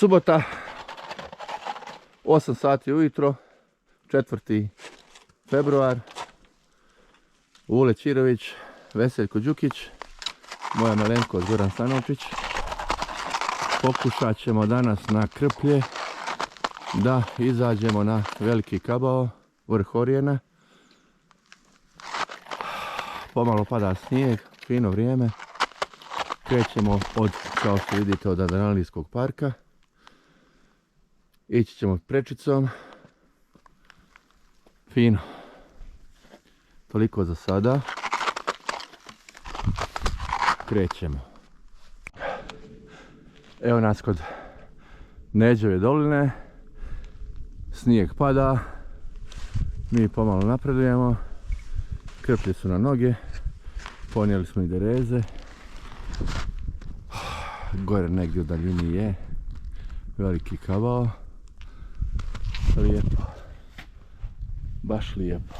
Subota, 8 sati ujutro, 4. februar, Vule Čirović, Veseljko Đukić, moja malenkost Goran Stanovčić. Pokušat ćemo danas na Krplje da izađemo na Veliki Kabao, vrh Orijena. Pomalo pada snijeg, fino vrijeme. Krećemo kao što vidite, od Adrenalinskog parka. Ići ćemo prečicom. Fino. Toliko za sada. Krećemo. Evo nas kod Neđeve doline. Snijeg pada. Mi pomalo napredujemo. Krplje su na noge. Ponijeli smo i dereze. Gore negdje u daljini je Veliki Kabao. Lijepo. Baš lijepo.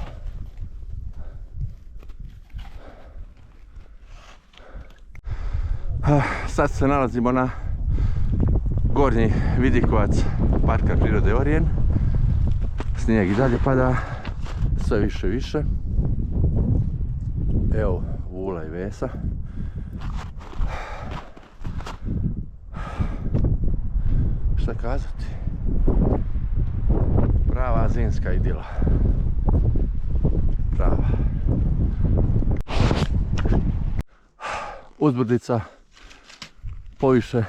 Sad se nalazimo na gornji vidikovac Parka prirode Orijen. Snijeg i dalje pada, sve više i više. Evo Vula i Vesa. Šta kazati? Prava zimska idila. Prava. Uzbrdica poviše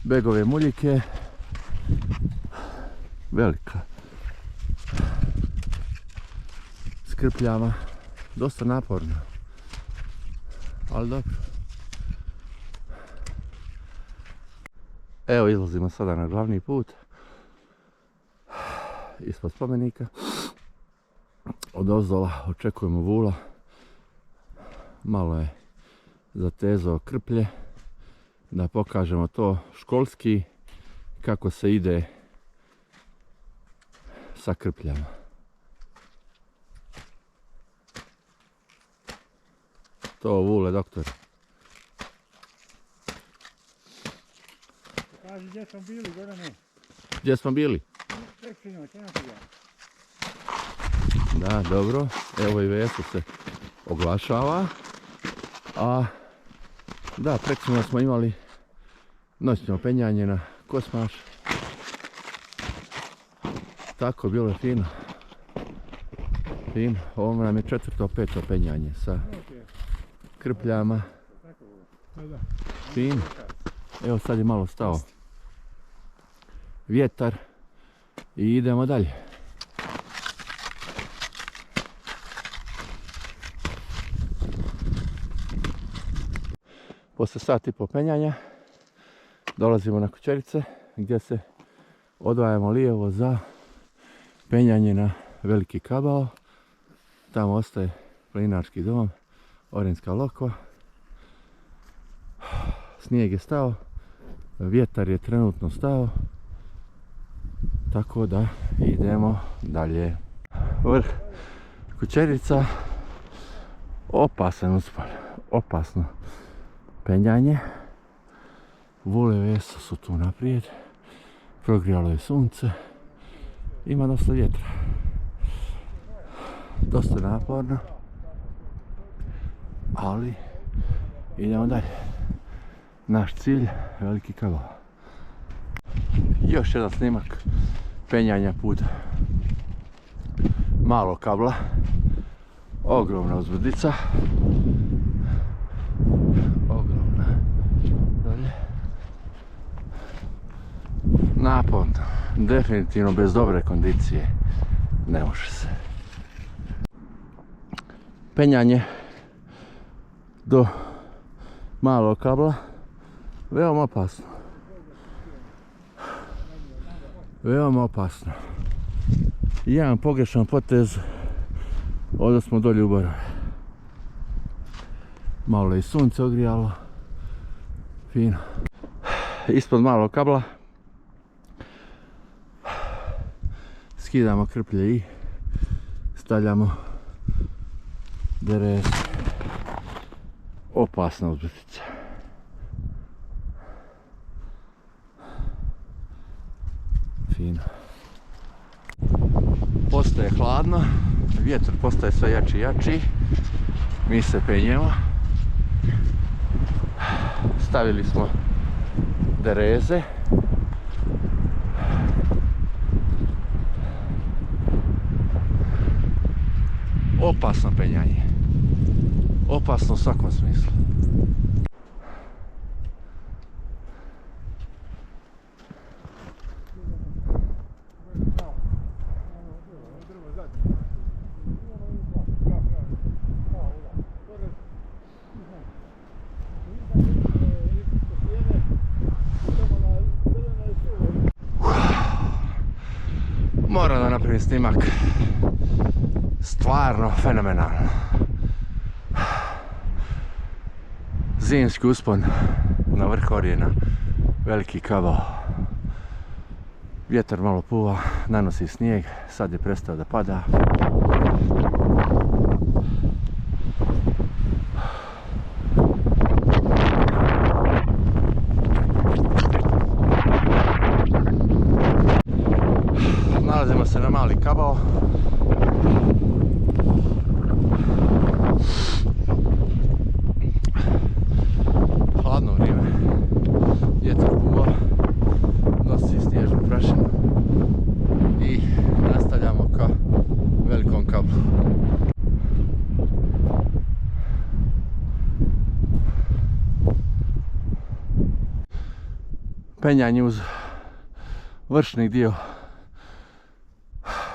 Begove muljike. Velika. S Krpljama. Dosta naporno. Ali dobro. Evo izlazimo sada na glavni put. Ispod spomenika. Od ozdola očekujemo Vula. Malo je zatezao Krplje. Da pokažemo to školski kako se ide sa Krpljama. To Vule, doktor. Kaži, gdje smo bili, Gorane? Gdje smo bili? Da, dobro. Evo i Vesu se oglašava. A da, preksino smo imali noćno penjanje na Kosmaš. Tako, bilo je fino. Fino. Ovo nam je 4. 5. penjanje sa Krpljama. Fino. Evo sad je malo stao vjetar i idemo dalje. Poslije sat i po penjanja dolazimo na Kočerice gdje se odvajamo lijevo za penjanje na Veliki Kabao. Tamo ostaje planinarski dom, Orijenska lokva. Snijeg je stao, vjetar je trenutno stao, tako da idemo dalje. Vrh Kočerica, opasan uspon, opasno penjanje. Vule i Vesa su tu naprijed, progrijalo je sunce, ima dosta vjetra, dosta naporno, ali idemo dalje. Naš cilj, Veliki Kabao. Još jedan snimak penjanja put Malog Kabla. Ogromna uzbrdica. Ogromna. Dolje. Naporno. Definitivno bez dobre kondicije ne može se. Penjanje do Malog Kabla. Veoma opasno. Veoma opasno. Jedan pogrešan potez, ovdje smo dolje u Borove. Malo je i sunce ogrijalo. Fino. Ispod Malog Kabla skidamo Krplje i stavljamo derez. Opasna uzbrdica. fino. Postaje hladno, vjetar postaje sve jači i jači. Mi se penjemo. Stavili smo dereze. Opasno penjanje. Opasno u svakom smislu. Moram da napravim snimak. Stvarno fenomenalno. Zimski uspon na vrh Orijena, veliki kabao. Vjetar malo puva, nanosi snijeg, sad je prestao da pada. Nalazimo se na mali kabao. Hladno vrijeme, vjetar puva, nosi snježnu prašinu i nastavljamo ka velikom kablu. Penjanje uz vršni dio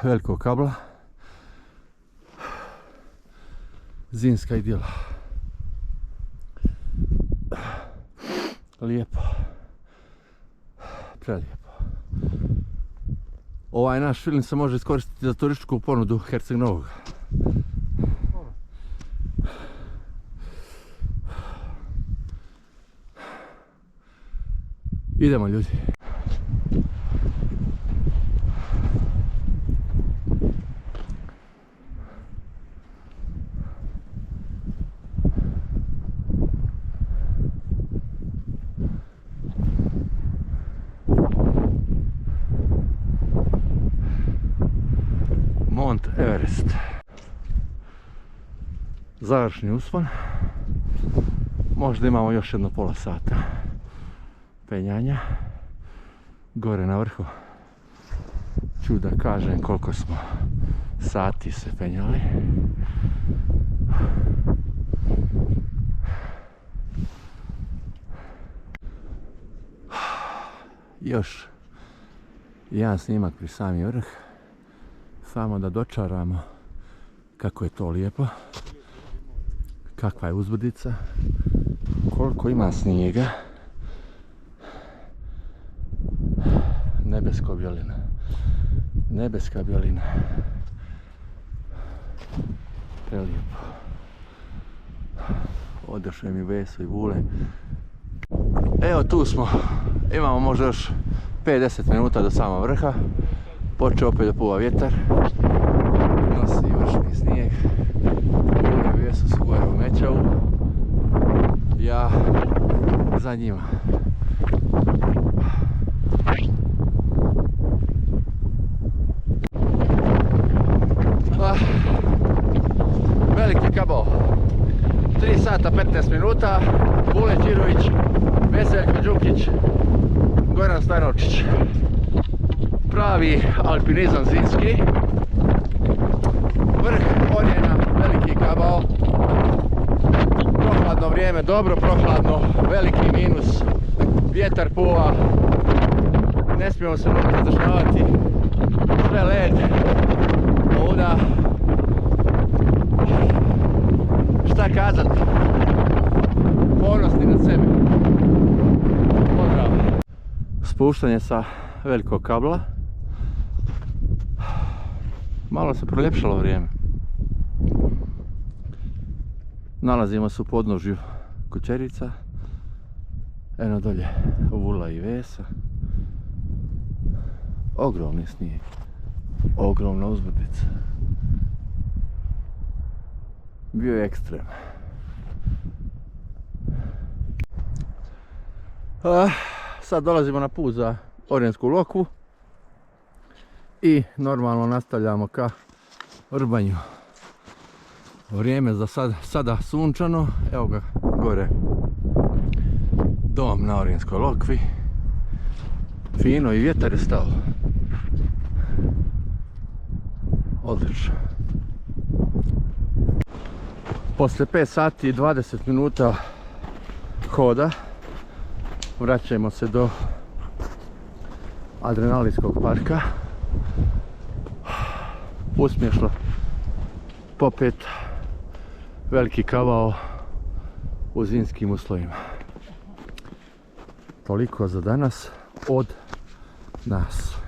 velikog kabla, zimska idila. Lijepo, prelijepo. Ovaj naš film se može iskoristiti za turističku ponudu Herceg Novog. Idemo ljudi. Mont Everest. Završni uspon. Možda imamo još jedno pola sata penjanja. Gore na vrhu ću da kažem koliko smo sati se penjali. Još jedan snimak pri sami vrh. Samo da dočaramo kako je to lijepo, kakva je uzbrdica, koliko ima snijega, nebeska bjelina, nebeska bjelina, prelijepo. Odošao mi Veso i Vule. Evo tu smo, imamo možda još 5-10 minuta do samog vrha. Počeo opet da puva vjetar, nosi vršni snijeg, Vule i Veso su gore u Mećavu, ja za njima. Veliki kabao, 3 sata 15 minuta, Vule Čirović, Veseljko Đukić, Goran Stajnovčić. Pravi alpinizam zimski, vrh Orijena, veliki kabao, prohladno vrijeme, dobro prohladno, veliki minus, vjetar puva, ne smijemo se mnogo zadržavati, sve led, ovuda, šta kazat, ponosni na sebe, pozdrav. Spuštanje sa velikog kabla. Malo se proljepšalo vrijeme. Nalazimo se u podnožju Kočerica. Eno dolje Vula i Vesa. Ogromni snijeg. Ogromna uzbrdica. Bio je ekstrem. Sad dolazimo na put za Orijensku lokvu. I normalno nastavljamo ka Vrbanju. Vrijeme za sada sunčano. Evo ga gore. Dom na Orinskoj lokvi. Fino i vjetar je stao. Odlično. Poslije 5 sati i 20 minuta hoda vraćamo se do adrenalinskog parka. Uspješno popet veliki kavao u zimskim uslovima. Toliko za danas od nas.